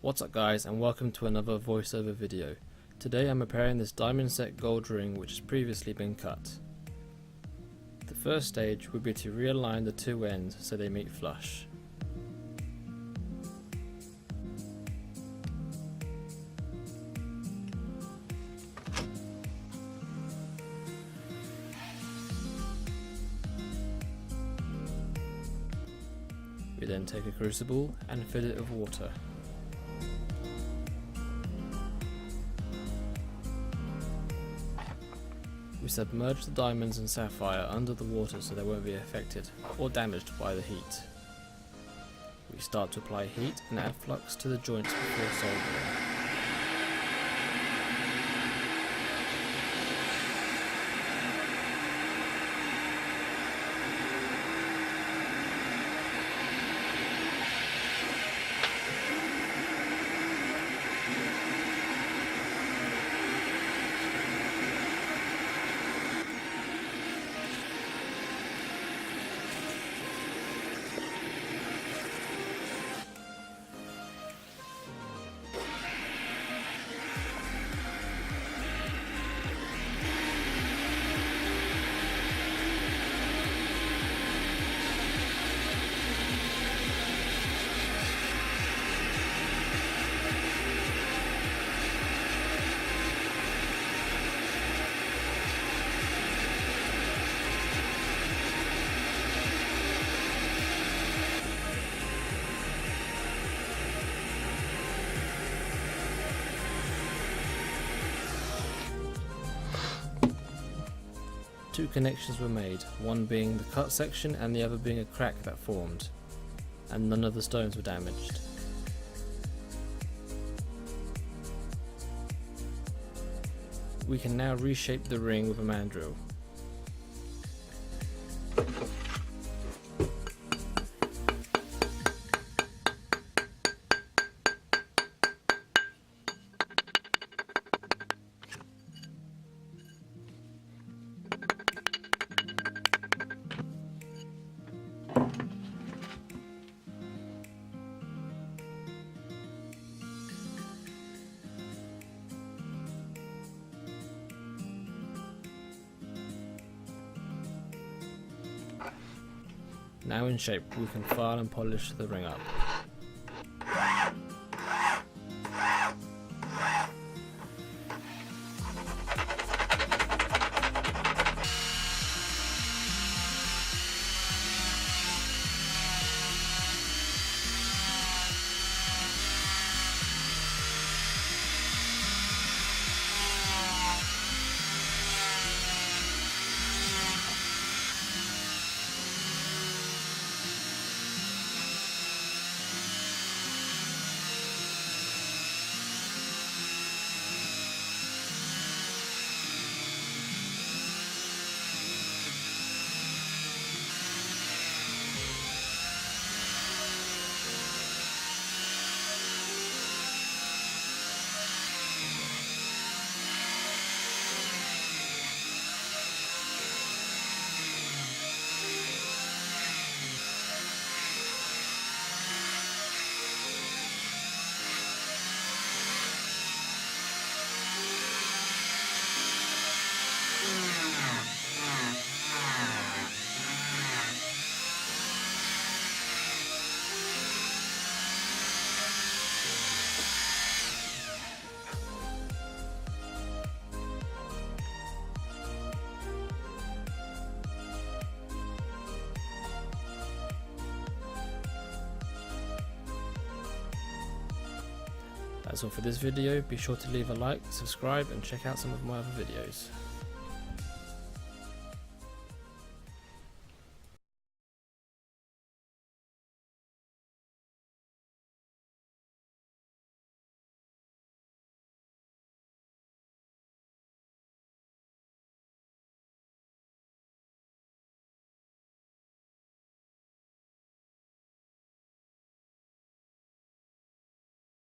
What's up guys, and welcome to another voiceover video. Today I'm repairing this diamond set gold ring which has previously been cut. The first stage would be to realign the two ends so they meet flush. We then take a crucible and fill it with water. We submerge the diamonds and sapphire under the water so they won't be affected or damaged by the heat. We start to apply heat and add flux to the joints before soldering. Two connections were made, one being the cut section and the other being a crack that formed, and none of the stones were damaged. We can now reshape the ring with a mandrel. Now in shape, we can file and polish the ring up. That's all for this video. Be sure to leave a like, subscribe and check out some of my other videos.